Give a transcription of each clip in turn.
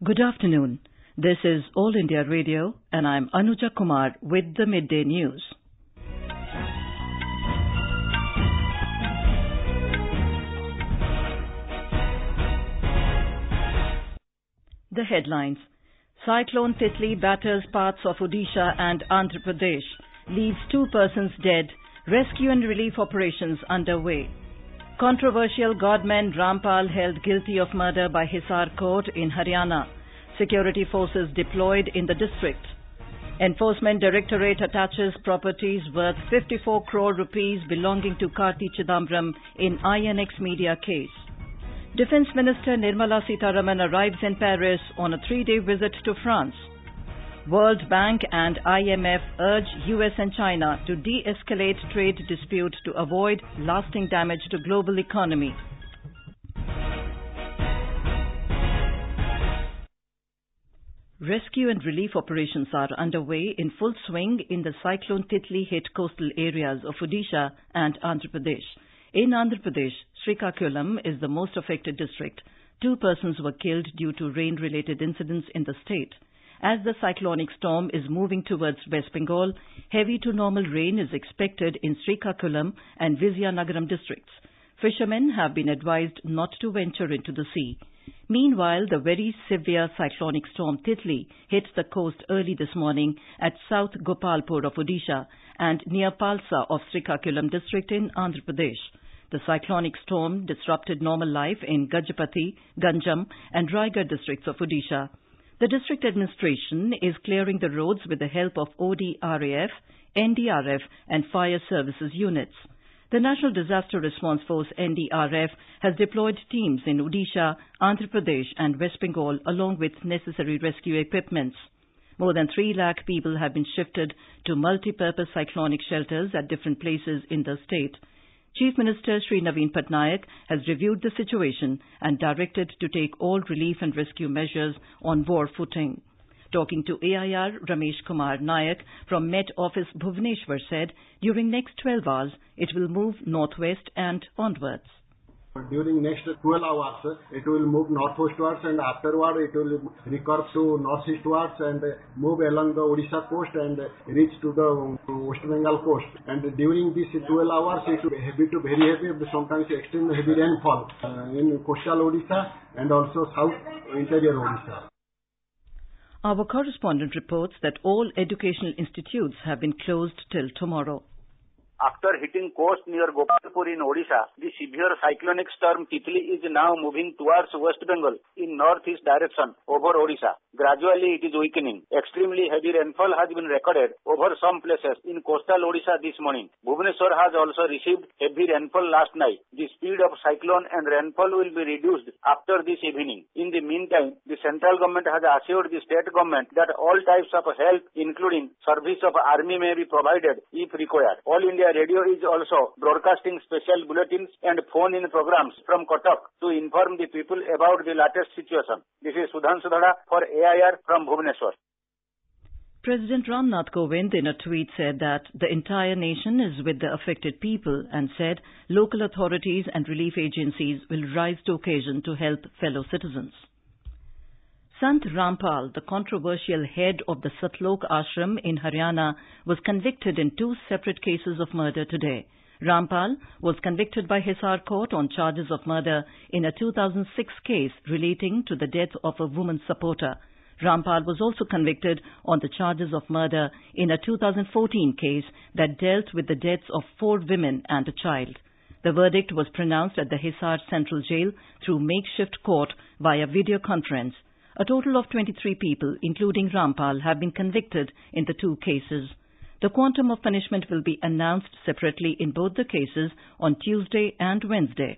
Good afternoon. This is All India Radio and I'm Anuja Kumar with the Midday News. The headlines. Cyclone Titli batters parts of Odisha and Andhra Pradesh, leaves 2 persons dead, rescue and relief operations underway. Controversial godman Rampal held guilty of murder by Hisar Court in Haryana. Security forces deployed in the district. Enforcement Directorate attaches properties worth 54 crore rupees belonging to Karti Chidambaram in INX Media case. Defence Minister Nirmala Sitharaman arrives in Paris on a 3-day visit to France. World Bank and IMF urge US and China to de-escalate trade dispute to avoid lasting damage to global economy. Rescue and relief operations are underway in full swing in the Cyclone Titli hit coastal areas of Odisha and Andhra Pradesh. In Andhra Pradesh, Srikakulam is the most affected district. 2 persons were killed due to rain-related incidents in the state. As the cyclonic storm is moving towards West Bengal, heavy to normal rain is expected in Srikakulam and Vizianagaram districts. Fishermen have been advised not to venture into the sea. Meanwhile, the very severe cyclonic storm Titli hit the coast early this morning at South Gopalpur of Odisha and near Palsa of Srikakulam district in Andhra Pradesh. The cyclonic storm disrupted normal life in Gajapati, Ganjam and Raigad districts of Odisha. The district administration is clearing the roads with the help of ODRAF, NDRF and fire services units. The National Disaster Response Force NDRF has deployed teams in Odisha, Andhra Pradesh and West Bengal along with necessary rescue equipments. More than 3 lakh people have been shifted to multi-purpose cyclonic shelters at different places in the state. Chief Minister Sri Naveen Patnaik has reviewed the situation and directed to take all relief and rescue measures on war footing. Talking to AIR, Ramesh Kumar Nayak from Met Office Bhubaneswar said during next 12 hours it will move northwest and onwards. During next 12 hours, it will move northwestwards and afterward it will recurve to northeastwards and move along the Odisha coast and reach to the West Bengal coast. And during these 12 hours, it will be heavy to very heavy, sometimes extreme heavy rainfall in coastal Odisha and also south interior Odisha. Our correspondent reports that all educational institutes have been closed till tomorrow. After hitting coast near Gopalpur in Odisha, the severe cyclonic storm Titli is now moving towards West Bengal in northeast direction over Odisha. Gradually it is weakening. Extremely heavy rainfall has been recorded over some places in coastal Odisha this morning. Bhubaneswar has also received heavy rainfall last night. The speed of cyclone and rainfall will be reduced after this evening. In the meantime, the central government has assured the state government that all types of help, including service of army, may be provided if required. All India Radio is also broadcasting special bulletins and phone-in programs from Kotak to inform the people about the latest situation. This is Sudhanshu Dhada for AIR from Bhubaneswar. President Ramnath Kovind in a tweet said that the entire nation is with the affected people and said local authorities and relief agencies will rise to occasion to help fellow citizens. Sant Rampal, the controversial head of the Satlok Ashram in Haryana, was convicted in 2 separate cases of murder today. Rampal was convicted by Hisar Court on charges of murder in a 2006 case relating to the death of a woman supporter. Rampal was also convicted on the charges of murder in a 2014 case that dealt with the deaths of 4 women and a child. The verdict was pronounced at the Hisar Central Jail through makeshift court via video conference. A total of 23 people, including Rampal, have been convicted in the 2 cases. The quantum of punishment will be announced separately in both the cases on Tuesday and Wednesday.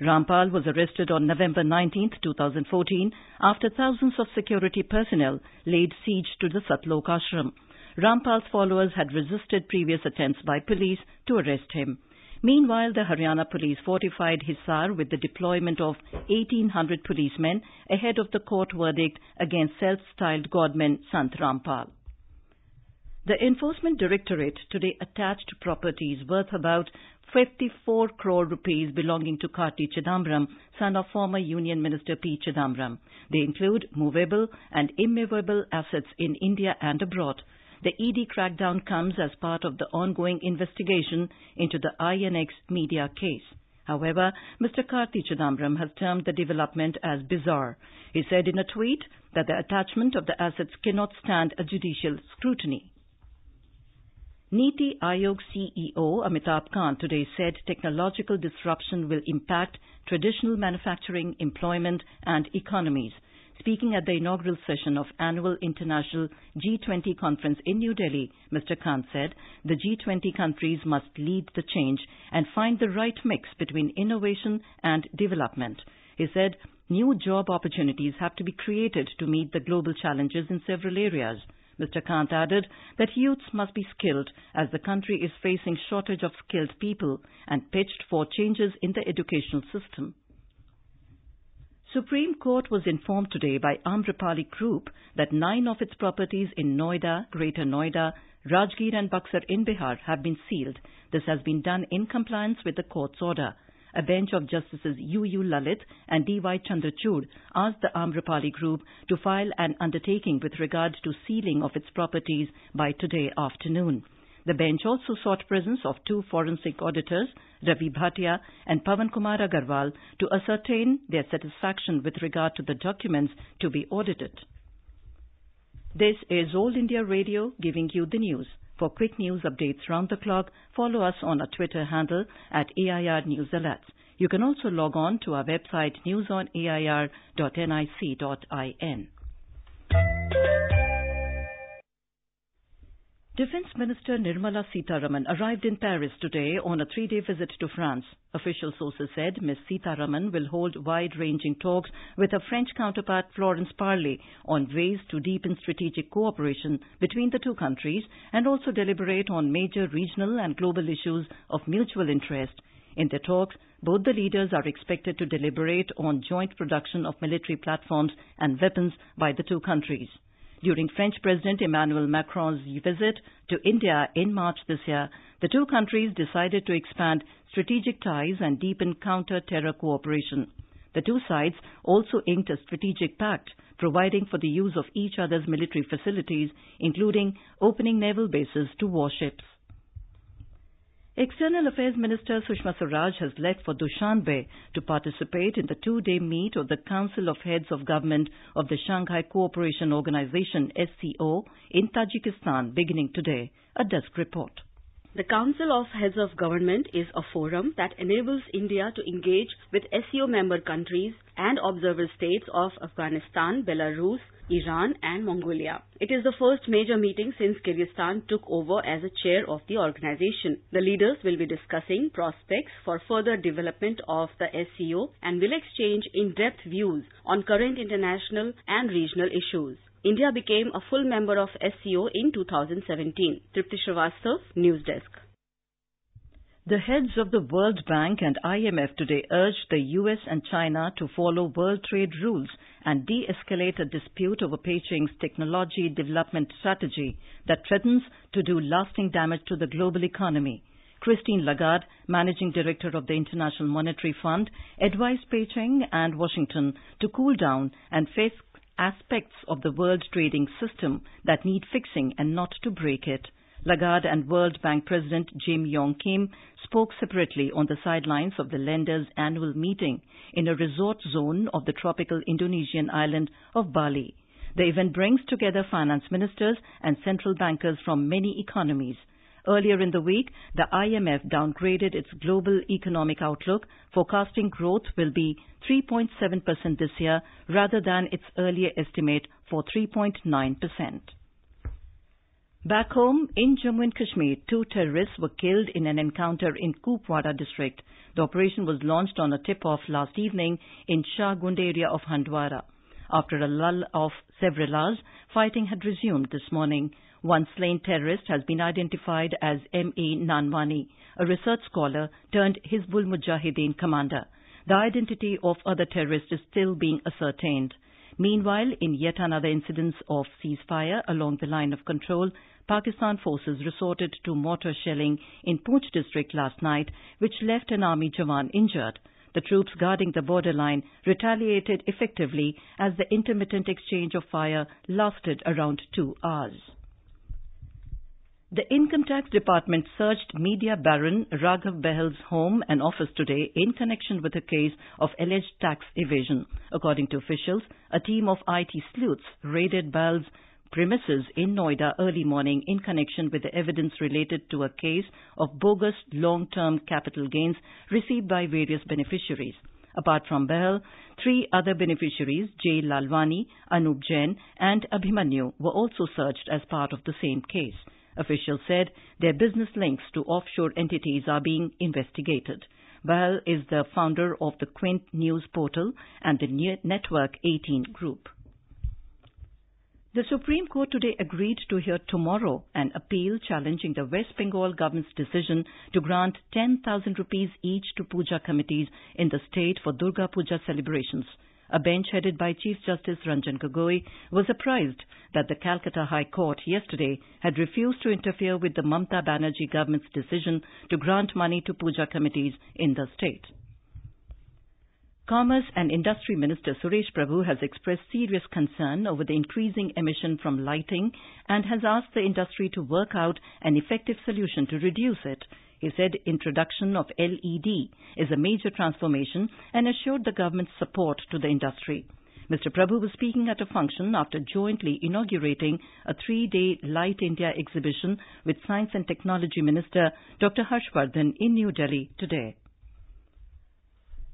Rampal was arrested on November 19, 2014, after thousands of security personnel laid siege to the Satlok Ashram. Rampal's followers had resisted previous attempts by police to arrest him. Meanwhile, the Haryana police fortified Hisar with the deployment of 1,800 policemen ahead of the court verdict against self-styled godman Sant Rampal. The Enforcement Directorate today attached properties worth about 54 crore rupees belonging to Karti Chidambaram, son of former Union Minister P. Chidambaram. They include movable and immovable assets in India and abroad. The ED crackdown comes as part of the ongoing investigation into the INX media case. However, Mr. Karti Chidambaram has termed the development as bizarre. He said in a tweet that the attachment of the assets cannot stand a judicial scrutiny. Niti Aayog CEO Amitabh Kant today said technological disruption will impact traditional manufacturing, employment and economies. Speaking at the inaugural session of annual International G20 conference in New Delhi, Mr. Kant said the G20 countries must lead the change and find the right mix between innovation and development. He said new job opportunities have to be created to meet the global challenges in several areas. Mr. Kant added that youths must be skilled as the country is facing shortage of skilled people and pitched for changes in the educational system. Supreme Court was informed today by Amrapali Group that 9 of its properties in Noida, Greater Noida, Rajgir and Buxar in Bihar have been sealed. This has been done in compliance with the court's order. A bench of Justices U.U. Lalit and D.Y. Chandrachud asked the Amrapali Group to file an undertaking with regard to sealing of its properties by today afternoon. The bench also sought presence of 2 forensic auditors, Ravi Bhatia and Pavan Kumar Agarwal, to ascertain their satisfaction with regard to the documents to be audited. This is All India Radio giving you the news. For quick news updates round the clock, follow us on our Twitter handle at AIR News Alerts. You can also log on to our website newsonair.nic.in. Defence Minister Nirmala Sitharaman arrived in Paris today on a 3-day visit to France. Official sources said Ms. Sitharaman will hold wide-ranging talks with her French counterpart Florence Parly on ways to deepen strategic cooperation between the two countries and also deliberate on major regional and global issues of mutual interest. In their talks, both the leaders are expected to deliberate on joint production of military platforms and weapons by the two countries. During French President Emmanuel Macron's visit to India in March this year, the two countries decided to expand strategic ties and deepen counter-terror cooperation. The two sides also inked a strategic pact providing for the use of each other's military facilities, including opening naval bases to warships. External Affairs Minister Sushma Swaraj has left for Dushanbe to participate in the 2-day meet of the Council of Heads of Government of the Shanghai Cooperation Organization SCO in Tajikistan beginning today. A desk report. The Council of Heads of Government is a forum that enables India to engage with SCO member countries and observer states of Afghanistan, Belarus, Iran and Mongolia. It is the first major meeting since Kyrgyzstan took over as a chair of the organization. The leaders will be discussing prospects for further development of the SCO and will exchange in-depth views on current international and regional issues. India became a full member of SCO in 2017. Tripti Srivastav, News Desk. The heads of the World Bank and IMF today urged the US and China to follow world trade rules and de-escalate a dispute over Beijing's technology development strategy that threatens to do lasting damage to the global economy. Christine Lagarde, Managing Director of the International Monetary Fund, advised Beijing and Washington to cool down and face aspects of the world trading system that need fixing and not to break it. Lagarde and World Bank President Jim Yong Kim spoke separately on the sidelines of the lenders' annual meeting in a resort zone of the tropical Indonesian island of Bali. The event brings together finance ministers and central bankers from many economies. Earlier in the week, the IMF downgraded its global economic outlook, forecasting growth will be 3.7% this year rather than its earlier estimate for 3.9%. Back home, in Jammu and Kashmir, 2 terrorists were killed in an encounter in Kupwara district. The operation was launched on a tip-off last evening in Shahgund area of Handwara. After a lull of several hours, fighting had resumed this morning. One slain terrorist has been identified as M.A. Nanwani, a research scholar turned Hizbul Mujahideen commander. The identity of other terrorists is still being ascertained. Meanwhile, in yet another incident of ceasefire along the line of control, Pakistan forces resorted to mortar shelling in Poonch district last night, which left an army jawan injured. The troops guarding the borderline retaliated effectively as the intermittent exchange of fire lasted around 2 hours. The Income Tax Department searched media baron Raghav Bahal's home and office today in connection with a case of alleged tax evasion. According to officials, a team of IT sleuths raided Bahal's premises in Noida early morning in connection with the evidence related to a case of bogus long-term capital gains received by various beneficiaries. Apart from Bahal, 3 other beneficiaries, J. Lalwani, Anup Jain and Abhimanyu, were also searched as part of the same case. Officials said their business links to offshore entities are being investigated. Bahal is the founder of the Quint News portal and the Network 18 group. The Supreme Court today agreed to hear tomorrow an appeal challenging the West Bengal government's decision to grant 10,000 rupees each to puja committees in the state for Durga Puja celebrations. A bench headed by Chief Justice Ranjan Gogoi was apprised that the Calcutta High Court yesterday had refused to interfere with the Mamata Banerjee government's decision to grant money to puja committees in the state. Commerce and Industry Minister Suresh Prabhu has expressed serious concern over the increasing emission from lighting and has asked the industry to work out an effective solution to reduce it. He said introduction of LED is a major transformation and assured the government's support to the industry. Mr. Prabhu was speaking at a function after jointly inaugurating a 3-day Light India exhibition with Science and Technology Minister Dr. Harshvardhan in New Delhi today.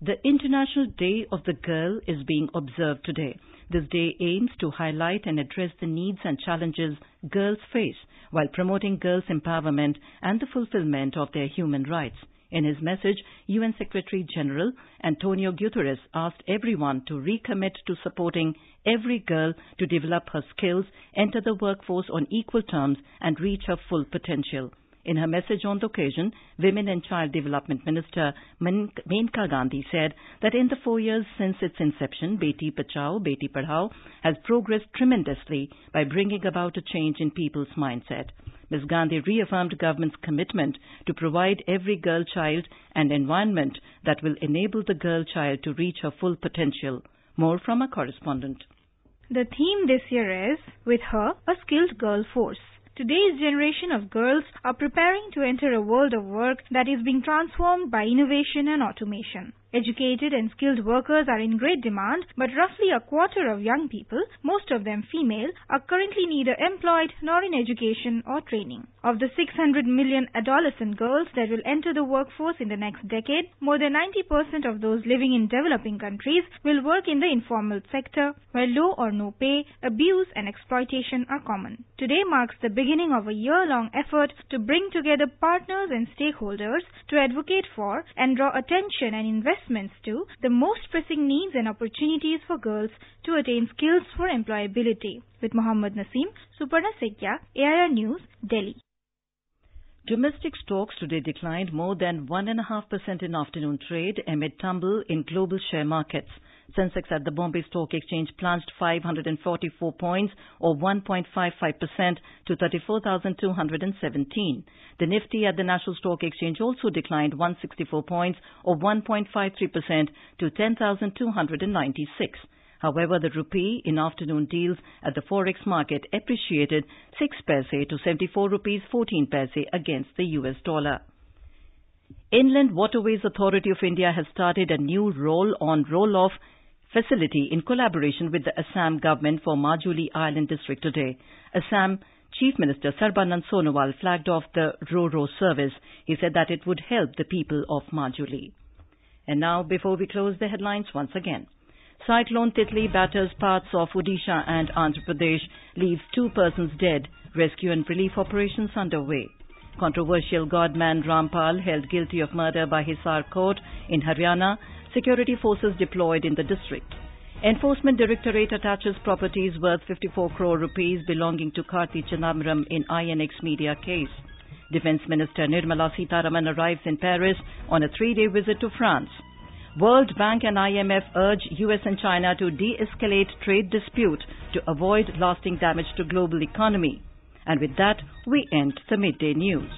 The International Day of the Girl is being observed today. This day aims to highlight and address the needs and challenges girls face while promoting girls' empowerment and the fulfillment of their human rights. In his message, UN Secretary General Antonio Guterres asked everyone to recommit to supporting every girl to develop her skills, enter the workforce on equal terms, and reach her full potential. In her message on the occasion, Women and Child Development Minister Maneka Gandhi said that in the 4 years since its inception, Beti Bachao, Beti Padhao has progressed tremendously by bringing about a change in people's mindset. Ms. Gandhi reaffirmed government's commitment to provide every girl child an environment that will enable the girl child to reach her full potential. More from our correspondent. The theme this year is, with her, a skilled girl force. Today's generation of girls are preparing to enter a world of work that is being transformed by innovation and automation. Educated and skilled workers are in great demand, but roughly a quarter of young people, most of them female, are currently neither employed nor in education or training. Of the 600 million adolescent girls that will enter the workforce in the next decade, more than 90% of those living in developing countries will work in the informal sector, where low or no pay, abuse and exploitation are common. Today marks the beginning of a year-long effort to bring together partners and stakeholders to advocate for and draw attention and investments to the most pressing needs and opportunities for girls to attain skills for employability. With Mohammad Naseem, Suparna Sekya, AIR News, Delhi. Domestic stocks today declined more than 1.5% in afternoon trade amid tumble in global share markets. Sensex at the Bombay Stock Exchange plunged 544 points or 1.55% to 34,217. The Nifty at the National Stock Exchange also declined 164 points or 1.53% to 10,296. However, the rupee in afternoon deals at the forex market appreciated 6 paise to 74 rupees 14 paise against the US dollar. Inland Waterways Authority of India has started a new roll-on roll-off facility in collaboration with the Assam government for Majuli Island district today. Assam Chief Minister Sarbanand Sonowal flagged off the Ro-Ro service. He said that it would help the people of Majuli. And now, before we close the headlines once again. Cyclone Titli batters parts of Odisha and Andhra Pradesh, leaves 2 persons dead. Rescue and relief operations underway. Controversial godman Rampal held guilty of murder by Hisar Court in Haryana. Security forces deployed in the district. Enforcement Directorate attaches properties worth 54 crore rupees belonging to Karti Chidambaram in INX media case. Defence Minister Nirmala Sitharaman arrives in Paris on a 3-day visit to France. World Bank and IMF urge US and China to de-escalate trade dispute to avoid lasting damage to global economy. And with that, we end the Midday News.